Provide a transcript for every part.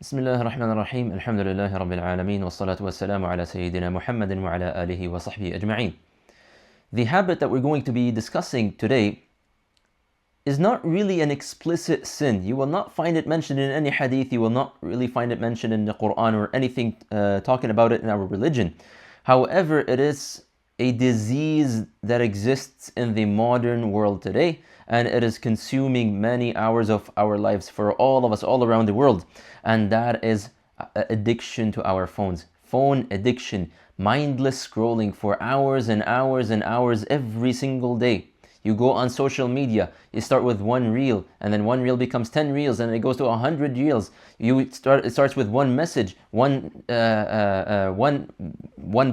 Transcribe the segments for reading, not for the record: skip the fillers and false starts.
بسم الله الرحمن الرحيم الحمد لله رب العالمين والصلاة والسلام على سيدنا محمد وعلى آله وصحبه أجمعين. The habit that we're going to be discussing today is not really an explicit sin. You will not find it mentioned in any hadith. You will not really find it mentioned in the Quran or anything talking about it in our religion. However, it is a disease that exists in the modern world today, and it is consuming many hours of our lives for all of us all around the world, and that is addiction to our phones. Phone addiction, mindless scrolling for hours and hours and hours every single day. You go on social media, you start with one reel, and then one reel becomes 10 reels, and it goes to 100 reels. It starts with one message, one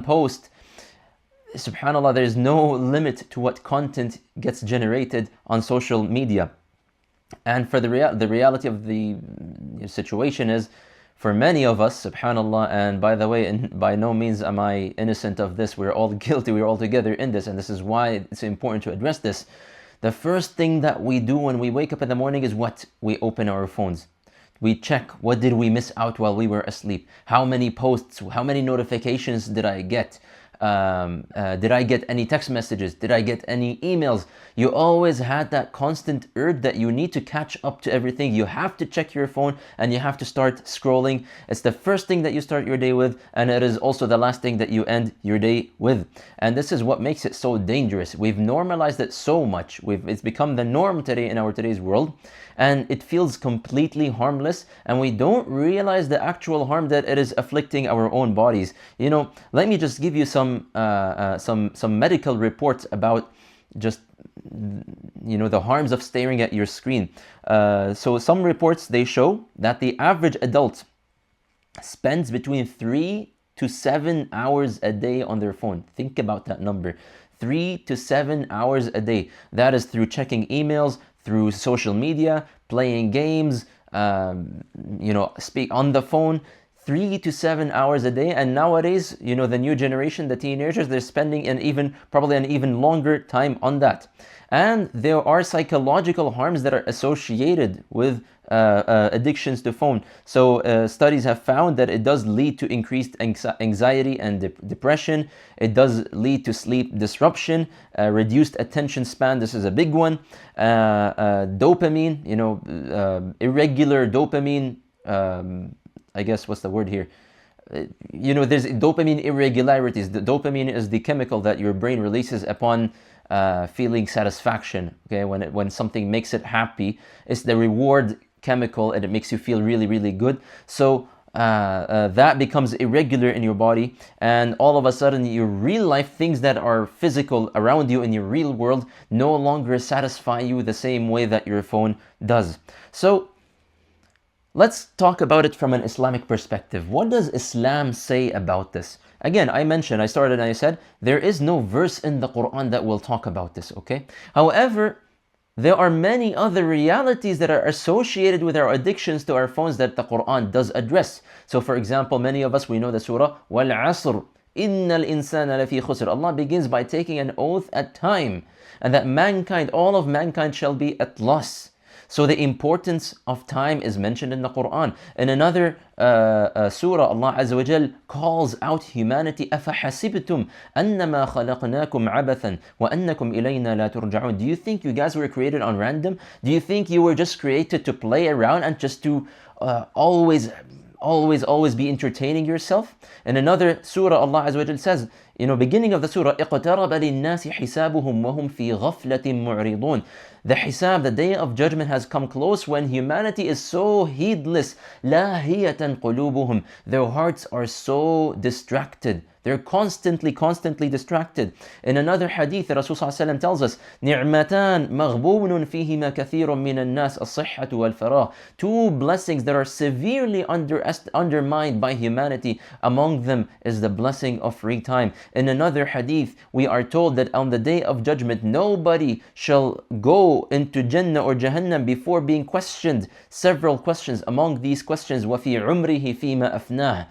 post. Subhanallah, there is no limit to what content gets generated on social media. And for the reality of the situation is, for many of us, subhanallah, and by the way, by no means am I innocent of this, we're all guilty, we're all together in this, and this is why it's important to address this. The first thing that we do when we wake up in the morning is what? We open our phones. We check, what did we miss out while we were asleep? How many posts, how many notifications did I get? Did I get any text messages? Did I get any emails? You always had that constant urge that you need to catch up to everything. You have to check your phone and you have to start scrolling. It's the first thing that you start your day with, and it is also the last thing that you end your day with. And this is what makes it so dangerous. We've normalized it so much. It's become the norm today in our today's world, and it feels completely harmless, and we don't realize the actual harm that it is afflicting our own bodies. Let me just give you some medical reports about just the harms of staring at your screen. So some reports, they show that the average adult spends between 3 to 7 hours a day on their phone. Think about that number. 3 to 7 hours a day. That is through checking emails, through social media, playing games, speak on the phone. 3 to 7 hours a day. And nowadays, the new generation, the teenagers, they're spending probably an even longer time on that. And there are psychological harms that are associated with addictions to phone. So studies have found that it does lead to increased anxiety and depression. It does lead to sleep disruption, reduced attention span. This is a big one. Dopamine, irregular dopamine. I guess what's the word here? There's dopamine irregularities. The dopamine is the chemical that your brain releases upon feeling satisfaction. Okay, when something makes it happy, it's the reward chemical, and it makes you feel really, really good. So that becomes irregular in your body, and all of a sudden, your real life things that are physical around you in your real world no longer satisfy you the same way that your phone does. So let's talk about it from an Islamic perspective. What does Islam say about this? Again, I started and I said, there is no verse in the Quran that will talk about this, okay? However, there are many other realities that are associated with our addictions to our phones that the Quran does address. So for example, many of us, we know the surah, Wal Asr, Innal Insana Lafi Khusr. Allah begins by taking an oath at time, and that all of mankind shall be at loss. So the importance of time is mentioned in the Quran. In another surah, Allah Azza wa Jal calls out humanity, أَفَحَسِبْتُمْ أَنَّمَا خَلَقْنَاكُمْ عَبَثًا وَأَنَّكُمْ إِلَيْنَا لَا تُرْجَعُونَ. Do you think you guys were created on random? Do you think you were just created to play around and just to always be entertaining yourself? In another surah, Allah Azza wa Jal says, beginning of the surah, اقترب للناس حسابهم وهم في غفلة معرضون. The hisab, the day of judgment, has come close when humanity is so heedless. لاهية قلوبهم. Their hearts are so distracted. They're constantly distracted. In another hadith, the Rasul ﷺ tells us, نِعْمَتَانْ مَغْبُونٌ فِيهِمَا كَثِيرٌ مِّنَ النَّاسِ الصِّحَّةُ وَالْفَرَاغُ. Two blessings that are severely undermined by humanity. Among them is the blessing of free time. In another hadith, we are told that on the day of judgment, nobody shall go into Jannah or Jahannam before being questioned. Several questions. Among these questions, وَفِي عُمْرِهِ فِيمَا أَفْنَاهُ.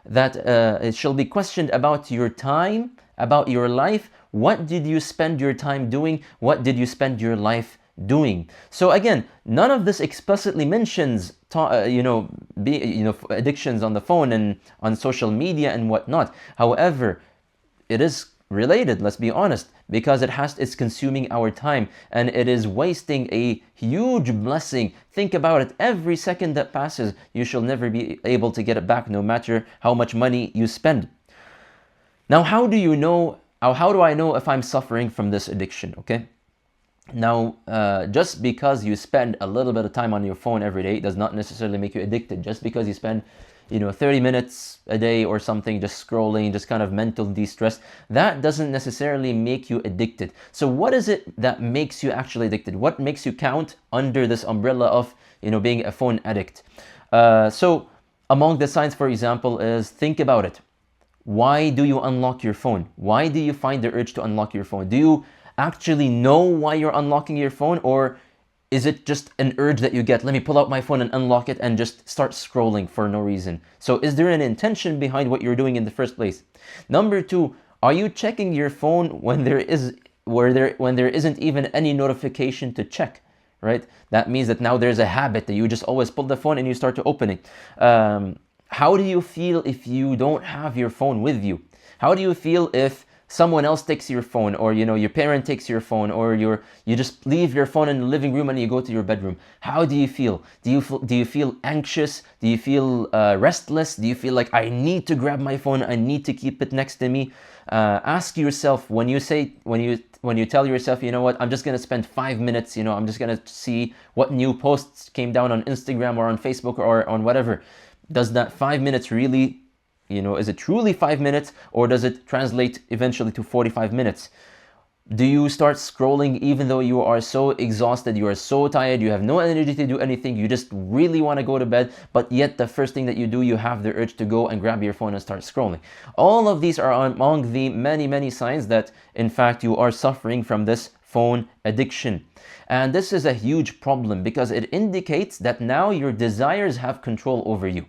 That it shall be questioned about your time, about your life. What did you spend your time doing? What did you spend your life doing. So again, none of this explicitly mentions addictions on the phone and on social media and whatnot. However, it is related, let's be honest, because it's consuming our time and it is wasting a huge blessing. Think about it. Every second that passes, you shall never be able to get it back, no matter how much money you spend. Now, how do I know if I'm suffering from this addiction? Okay. Now, just because you spend a little bit of time on your phone every day does not necessarily make you addicted. Just because you spend 30 minutes a day or something just scrolling, just kind of mental de-stress, that doesn't necessarily make you addicted. So what is it that makes you actually addicted? What makes you count under this umbrella of being a phone addict? So among the signs, for example, is, think about it. Why do you unlock your phone? Why do you find the urge to unlock your phone? Do you actually know why you're unlocking your phone, or is it just an urge that you get? Let me pull out my phone and unlock it and just start scrolling for no reason. So is there an intention behind what you're doing in the first place? Number two, are you checking your phone when there isn't even any notification to check? Right? That means that now there's a habit that you just always pull the phone and you start to open it. How do you feel if you don't have your phone with you? How do you feel if someone else takes your phone, or your parent takes your phone, or you just leave your phone in the living room and you go to your bedroom? How do you feel? Do you feel anxious? Do you feel restless? Do you feel like, I need to grab my phone, I need to keep it next to me? Ask yourself, when you tell yourself, you know what, I'm just gonna spend 5 minutes, I'm just gonna see what new posts came down on Instagram or on Facebook or on whatever. Does that 5 minutes really, is it truly 5 minutes, or does it translate eventually to 45 minutes? Do you start scrolling even though you are so exhausted, you are so tired, you have no energy to do anything, you just really want to go to bed, but yet the first thing that you do, you have the urge to go and grab your phone and start scrolling? All of these are among the many, many signs that, in fact, you are suffering from this phone addiction. And this is a huge problem because it indicates that now your desires have control over you.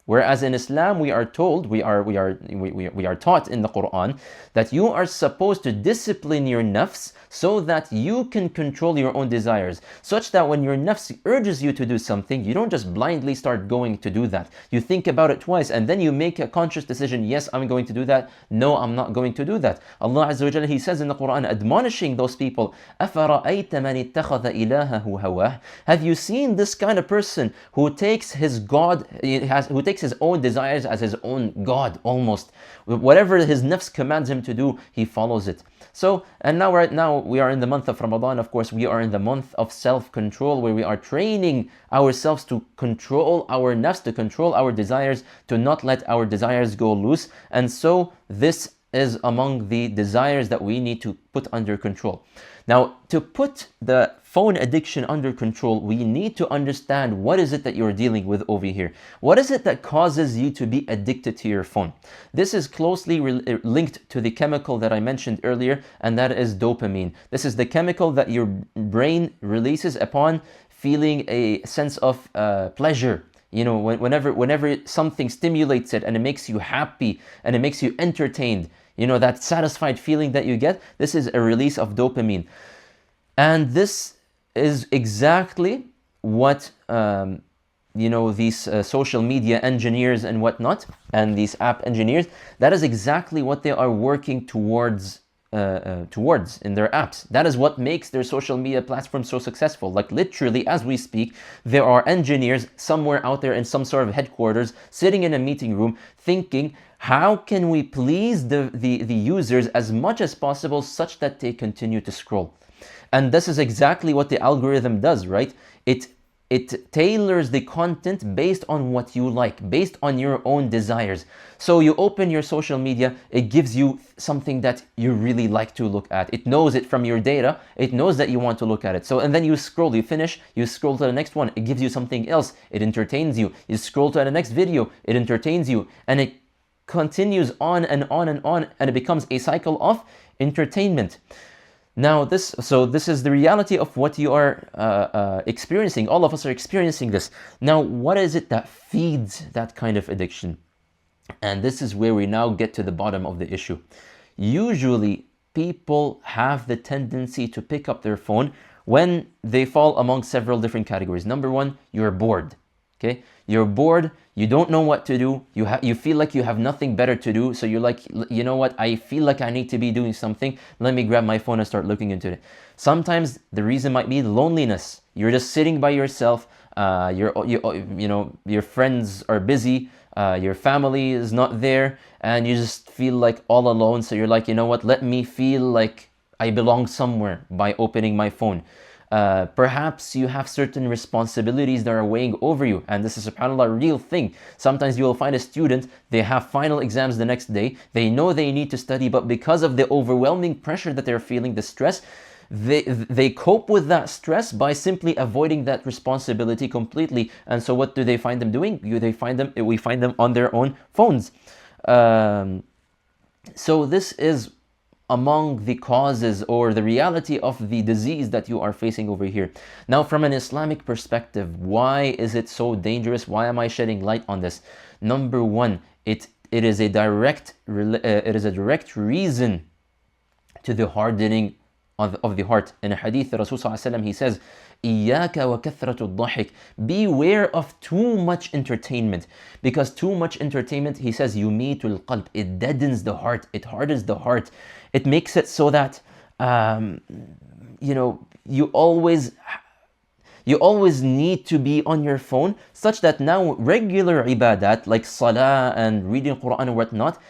Whereas in Islam, we are told, we are taught in the Quran that you are supposed to discipline your nafs so that you can control your own desires, such that when your nafs urges you to do something, you don't just blindly start going to do that. You think about it twice and then you make a conscious decision. Yes, I'm going to do that. No, I'm not going to do that. Allah Azza wa Jalla, He says in the Quran, admonishing those people, أَفَرَأَيْتَ مَنِ اتَّخَذَ إِلَهَهُ هَوَاهُ. Have you seen this kind of person who takes his God, who takes his own desires as his own God almost? Whatever his nafs commands him to do, he follows it. So, and now right now we are in the month of Ramadan. Of course, we are in the month of self-control, where we are training ourselves to control our nafs, to control our desires, to not let our desires go loose. And so this is among the desires that we need to put under control. Now, to put the phone addiction under control, we need to understand what is it that you're dealing with over here. What is it that causes you to be addicted to your phone? This is closely linked to the chemical that I mentioned earlier, and that is dopamine. This is the chemical that your brain releases upon feeling a sense of pleasure. Whenever something stimulates it and it makes you happy and it makes you entertained, that satisfied feeling that you get, this is a release of dopamine. And this is exactly what these social media engineers and whatnot, and these app engineers, that is exactly what they are working towards in their apps. That is what makes their social media platform so successful. Like literally, as we speak, there are engineers somewhere out there in some sort of headquarters, sitting in a meeting room, thinking, how can we please the users as much as possible such that they continue to scroll? And this is exactly what the algorithm does, right? It tailors the content based on what you like, based on your own desires. So you open your social media, it gives you something that you really like to look at. It knows it from your data, it knows that you want to look at it. So, and then you scroll, you finish, you scroll to the next one, it gives you something else, it entertains you. You scroll to the next video, it entertains you. And it continues on and on and on, and it becomes a cycle of entertainment. Now, this is the reality of what you are experiencing. All of us are experiencing this. Now, what is it that feeds that kind of addiction? And this is where we now get to the bottom of the issue. Usually, people have the tendency to pick up their phone when they fall among several different categories. Number one, you're bored. Okay, you're bored. You don't know what to do. You feel like you have nothing better to do. So you're like, you know what? I feel like I need to be doing something. Let me grab my phone and start looking into it. Sometimes the reason might be loneliness. You're just sitting by yourself. Your friends are busy. Your family is not there, and you just feel like all alone. So you're like, you know what? Let me feel like I belong somewhere by opening my phone. Perhaps you have certain responsibilities that are weighing over you, and this is, subhanAllah, a real thing. Sometimes you will find a student, they have final exams the next day, they know they need to study, but because of the overwhelming pressure that they're feeling, the stress, they cope with that stress by simply avoiding that responsibility completely. And so what do they find them doing? We find them on their own phones. So this is among the causes or the reality of the disease that you are facing over here. Now, from an Islamic perspective, why is it so dangerous? Why am I shedding light on this? Number one, it is a direct reason to the hardening of the heart. In a hadith, the Rasul sallallahu alaihi wasallam, he says, إِيَّاكَ وَكَثْرَةُ الضَّحِكِ. Beware of too much entertainment, because too much entertainment, he says, يُمِيتُ الْقَلْبِ. It deadens the heart, it hardens the heart. It makes it so that you always need to be on your phone, such that now regular ibadat like salah and reading Quran and whatnot,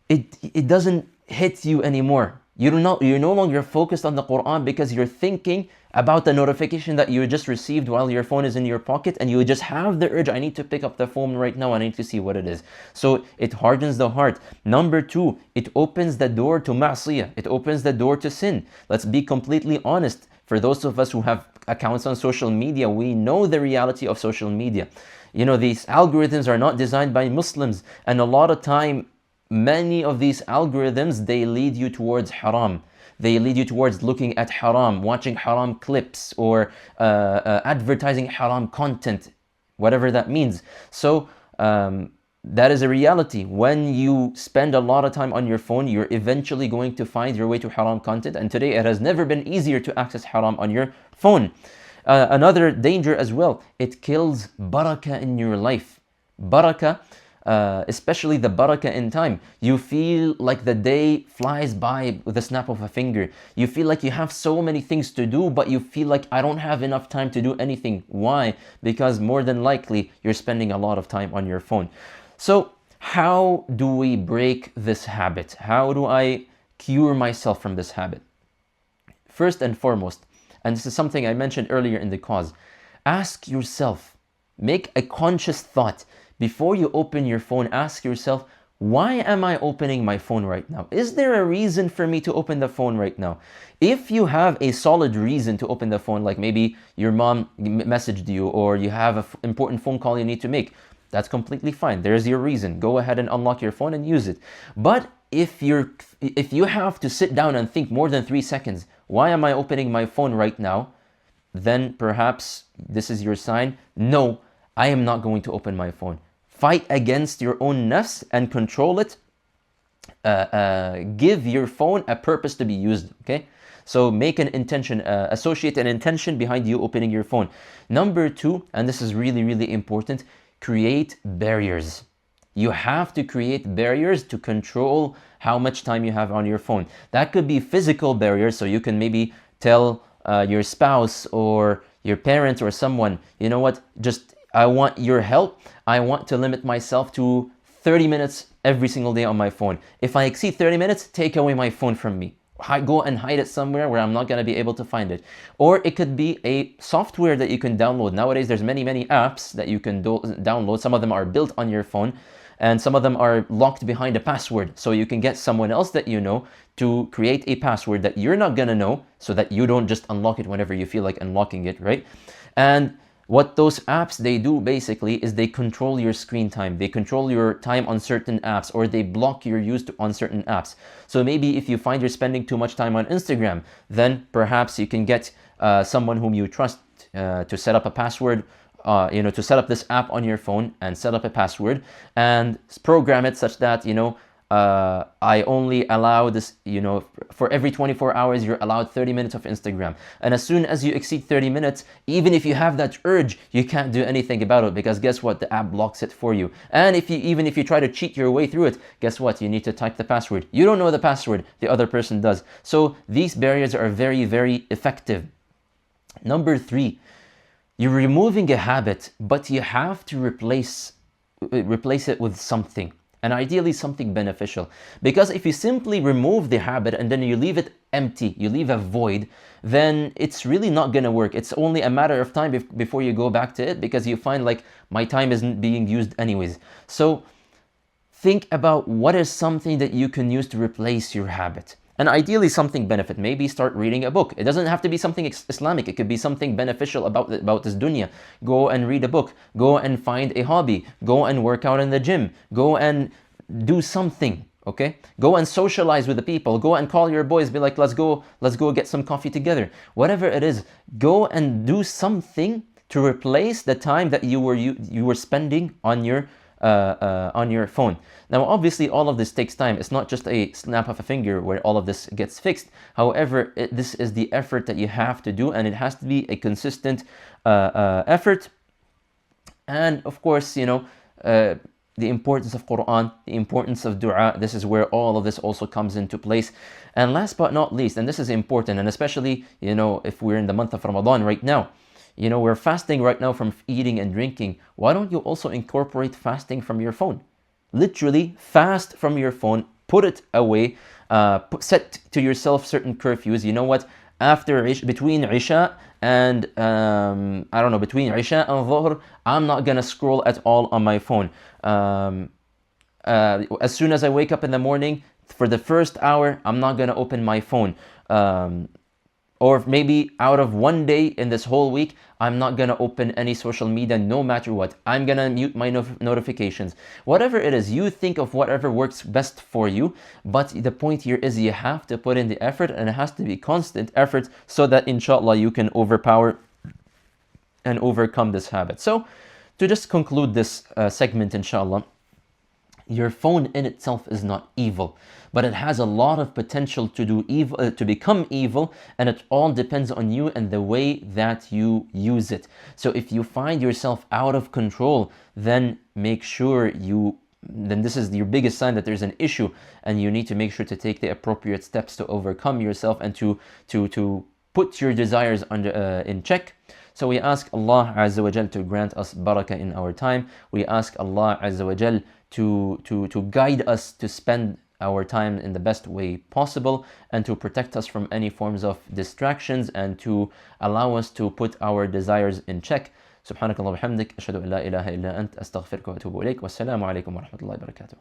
it doesn't hit you anymore. You're no longer focused on the Quran because you're thinking about the notification that you just received while your phone is in your pocket, and you just have the urge, I need to pick up the phone right now, I need to see what it is. So it hardens the heart. Number two, it opens the door to ma'siyah. It opens the door to sin. Let's be completely honest. For those of us who have accounts on social media, we know the reality of social media. These algorithms are not designed by Muslims, and a lot of time, many of these algorithms, they lead you towards haram. They lead you towards looking at haram, watching haram clips, or advertising haram content, whatever that means. So that is a reality. When you spend a lot of time on your phone, you're eventually going to find your way to haram content. And today it has never been easier to access haram on your phone. Another danger as well, it kills barakah in your life. Barakah, especially the barakah in time. You feel like the day flies by with a snap of a finger. You feel like you have so many things to do, but you feel like I don't have enough time to do anything. Why? Because more than likely you're spending a lot of time on your phone. So how do we break this habit? How do I cure myself from this habit? First and foremost, and this is something I mentioned earlier in the cause, ask yourself, make a conscious thought. Before you open your phone, ask yourself, why am I opening my phone right now? Is there a reason for me to open the phone right now? If you have a solid reason to open the phone, like maybe your mom messaged you, or you have an important phone call you need to make, that's completely fine. There's your reason. Go ahead and unlock your phone and use it. But if you have to sit down and think more than 3 seconds, why am I opening my phone right now? Then perhaps this is your sign. No, I am not going to open my phone. Fight against your own nafs and control it. Give your phone a purpose to be used, okay? So make an intention, associate an intention behind you opening your phone. Number two, and this is really, really important, create barriers. You have to create barriers to control how much time you have on your phone. That could be physical barriers, so you can maybe tell your spouse or your parents or someone, you know what, I want your help. I want to limit myself to 30 minutes every single day on my phone. If I exceed 30 minutes, take away my phone from me. Go and hide it somewhere where I'm not going to be able to find it. Or it could be a software that you can download. Nowadays, there's many apps that you can download. Some of them are built on your phone, and some of them are locked behind a password. So you can get someone else that you know to create a password that you're not going to know, so that you don't just unlock it whenever you feel like unlocking it, right? And what those apps, they do basically is they control your screen time. They control your time on certain apps, or they block your use on certain apps. So maybe if you find you're spending too much time on Instagram, then perhaps you can get someone whom you trust to set up a password, to set up this app on your phone and set up a password and program it such that, I only allow this, for every 24 hours, you're allowed 30 minutes of Instagram. And as soon as you exceed 30 minutes, even if you have that urge, you can't do anything about it, because guess what? The app blocks it for you. And even if you try to cheat your way through it, guess what? You need to type the password. You don't know the password, the other person does. So these barriers are very, very effective. Number 3, you're removing a habit, but you have to replace it with something, and ideally something beneficial. Because if you simply remove the habit and then you leave it empty, you leave a void, then it's really not going to work. It's only a matter of time before you go back to it, because you find like, my time isn't being used anyways. So think about what is something that you can use to replace your habit. And ideally something benefit. Maybe start reading a book. It doesn't have to be something Islamic. It could be something beneficial about this dunya. Go and read a book. Go and find a hobby. Go and work out in the gym. Go and do something. Okay? Go and socialize with the people. Go and call your boys. Be like, let's go get some coffee together. Whatever it is, go and do something to replace the time that you were spending on your phone. Now, obviously, all of this takes time. It's not just a snap of a finger where all of this gets fixed. However, this is the effort that you have to do, and it has to be a consistent effort. And of course, the importance of Quran, the importance of dua. This is where all of this also comes into place. And last but not least, and this is important, and especially, if we're in the month of Ramadan right now, we're fasting right now from eating and drinking. Why don't you also incorporate fasting from your phone? Literally fast from your phone, put it away, set to yourself certain curfews. You know what? Between Isha and, between Isha and Dhuhr, I'm not going to scroll at all on my phone. As soon as I wake up in the morning, for the first hour, I'm not going to open my phone. Or maybe out of one day in this whole week, I'm not going to open any social media no matter what. I'm going to mute my notifications. Whatever it is, you think of whatever works best for you. But the point here is you have to put in the effort, and it has to be constant effort, so that inshallah you can overpower and overcome this habit. So to just conclude this segment, inshallah, your phone in itself is not evil, but it has a lot of potential to do evil, to become evil, and it all depends on you and the way that you use it. So if you find yourself out of control, then make sure then this is your biggest sign that there's an issue, and you need to make sure to take the appropriate steps to overcome yourself and to put your desires in check. So we ask Allah Azza wa Jal to grant us barakah in our time. We ask Allah Azza wa Jal to guide us to spend our time in the best way possible, and to protect us from any forms of distractions, and to allow us to put our desires in check. سبحانك اللهم وبحمدك أشهد أن لا إله إلا أنت أستغفرك وأتوب إليك والسلام عليكم ورحمة الله وبركاته.